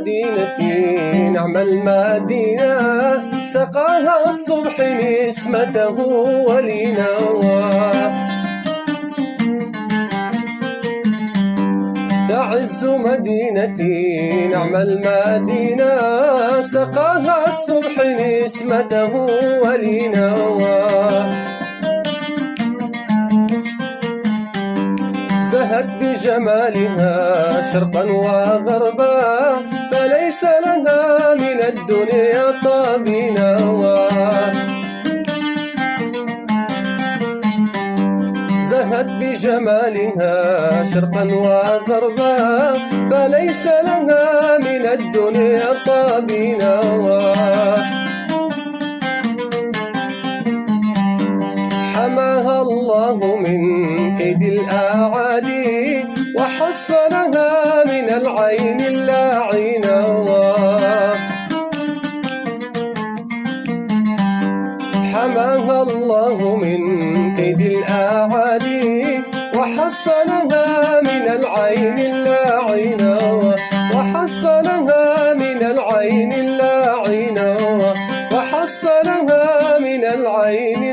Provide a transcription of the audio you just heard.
مدينتي نعم المدينة، سقاها الصبح نسمته ولينا. تعز مدينتي نعم المدينة، سقاها الصبح نسمته ولينا. زهت بجمالها شرقا وغربا، فليس لها من الدنيا طابنا. زهت بجمالها شرقا وغربا، فليس لها من الدنيا طابنا. حماها الله من كيد الأعادي، وحصنها من العين اللاعنة. حماها الله من كيد الأعادي، وحصنها من العين اللاعنة. وحصنها من العين اللاعنة. وحصنها من العين